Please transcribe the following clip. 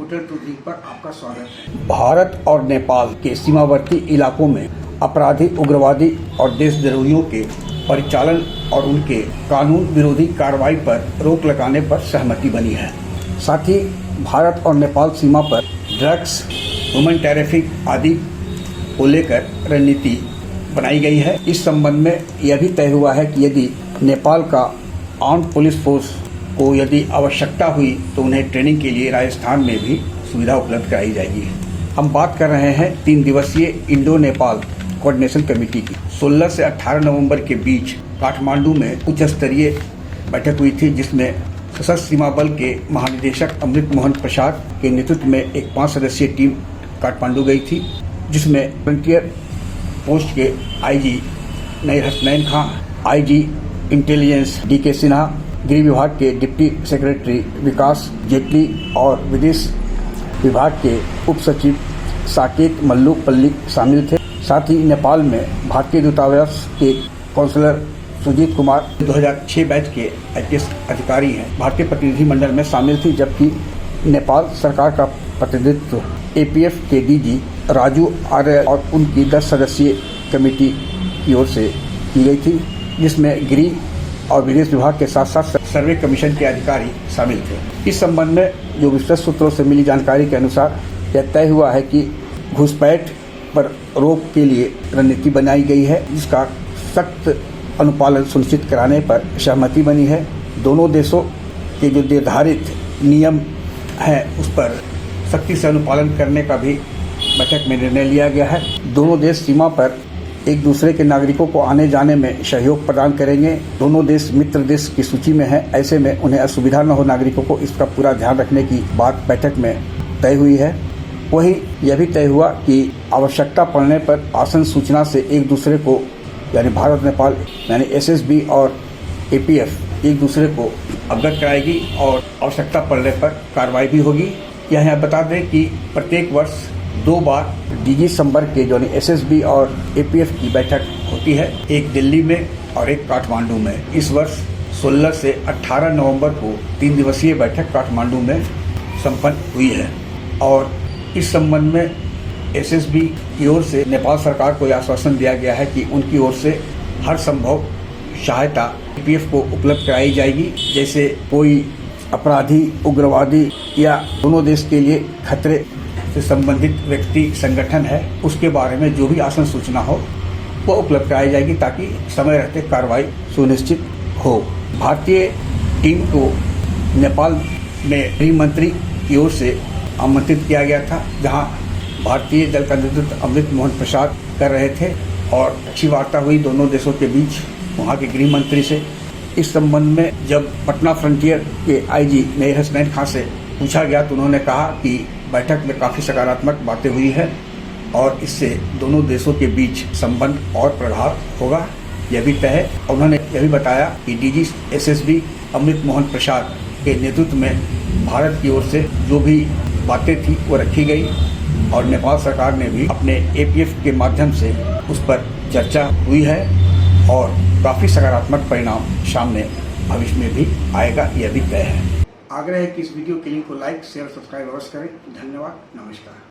Hotel tourism पर आपका स्वागत है। भारत और नेपाल के सीमावर्ती इलाकों में अपराधी, उग्रवादी और देशद्रोहियों के परिचालन और उनके कानून विरोधी कार्रवाई पर रोक लगाने पर सहमति बनी है। साथ ही भारत और नेपाल सीमा पर ड्रग्स, ह्यूमन ट्रैफिक आदि को लेकर रणनीति बनाई गई है। इस संबंध में यह भी तय हुआ है कि यदि नेपाल का आर्म्ड पुलिस फोर्स को यदि आवश्यकता हुई तो उन्हें ट्रेनिंग के लिए राजस्थान में भी सुविधा उपलब्ध कराई जाएगी। हम बात कर रहे हैं 3 दिवसीय इंडो नेपाल कोऑर्डिनेशन कमेटी की। 16 से 18 नवंबर के बीच काठमांडू में उच्च स्तरीय बैठक हुई थी, जिसमें सशस्त्र सीमा बल के महानिदेशक अमृत मोहन प्रसाद के नेतृत्व में एक 5 सदस्यीय टीम काठमांडू गई थी, जिसमें फ्रंटियर पोस्ट के आईजी नईर हसनैन खां, आईजी इंटेलिजेंस DK सिन्हा, गृह विभाग के डिप्टी सेक्रेटरी विकास जेटली और विदेश विभाग के उप सचिव साकेत मल्लुपल्ली शामिल थे। साथ ही नेपाल में भारतीय दूतावास के काउंसलर सुजीत कुमार 2006 बैच के IPS अधिकारी हैं, भारतीय प्रतिनिधिमंडल में शामिल थी, जबकि नेपाल सरकार का प्रतिनिधित्व APF के DG राजू आर्य और उनकी 10 सदस्यीय कमेटी की ओर से की गई थी, जिसमें गृह और विदेश विभाग के साथ साथ सर्वे कमीशन के अधिकारी शामिल थे। इस संबंध में जो विश्वस्त सूत्रों से मिली जानकारी के अनुसार यह तय हुआ है कि घुसपैठ पर रोक के लिए रणनीति बनाई गई है, जिसका सख्त अनुपालन सुनिश्चित कराने पर सहमति बनी है। दोनों देशों के जो निर्धारित नियम हैं उस पर सख्ती से अनुपालन करने का भी बैठक में निर्णय लिया गया है। दोनों देश सीमा पर एक दूसरे के नागरिकों को आने जाने में सहयोग प्रदान करेंगे। दोनों देश मित्र देश की सूची में हैं, ऐसे में उन्हें असुविधा न हो नागरिकों को, इसका पूरा ध्यान रखने की बात बैठक में तय हुई है। वहीं यह भी तय हुआ कि आवश्यकता पड़ने पर आसन सूचना से एक दूसरे को यानी भारत नेपाल यानी SSB और APF एक दूसरे को अवगत कराएगी और आवश्यकता पड़ने पर कार्रवाई भी होगी। यह बता दें कि प्रत्येक वर्ष 2 बार DG संपर्क के जो SSB और APF की बैठक होती है, एक दिल्ली में और एक काठमांडू में। इस वर्ष 16 से 18 नवंबर को 3 दिवसीय बैठक काठमांडू में संपन्न हुई है और इस संबंध में SSB की ओर से नेपाल सरकार को यह आश्वासन दिया गया है कि उनकी ओर से हर संभव सहायता APF को उपलब्ध कराई जाएगी। जैसे कोई अपराधी, उग्रवादी या दोनों देश के लिए खतरे से संबंधित व्यक्ति संगठन है, उसके बारे में जो भी आसन सूचना हो वो उपलब्ध कराई जाएगी ताकि समय रहते कार्रवाई सुनिश्चित हो। भारतीय टीम को नेपाल में गृह मंत्री की ओर से आमंत्रित किया गया था, जहां भारतीय दल का नेतृत्व अमृत मोहन प्रसाद कर रहे थे और अच्छी वार्ता हुई दोनों देशों के बीच वहां के गृह मंत्री से। इस संबंध में जब पटना फ्रंटियर के आईजी नईर हसनैन खां से पूछा गया तो उन्होंने कहा कि बैठक में काफ़ी सकारात्मक बातें हुई है और इससे दोनों देशों के बीच संबंध और प्रगाढ़ होगा, यह भी तय है। उन्होंने यह भी बताया कि DG SSB अमृत मोहन प्रसाद के नेतृत्व में भारत की ओर से जो भी बातें थी वो रखी गई और नेपाल सरकार ने भी अपने APF के माध्यम से उस पर चर्चा हुई है और काफ़ी सकारात्मक परिणाम सामने भविष्य में भी आएगा, यह भी तय है। आग्रह है कि इस वीडियो के लिंक को लाइक, शेयर, सब्सक्राइब अवश्य करें। धन्यवाद, नमस्कार।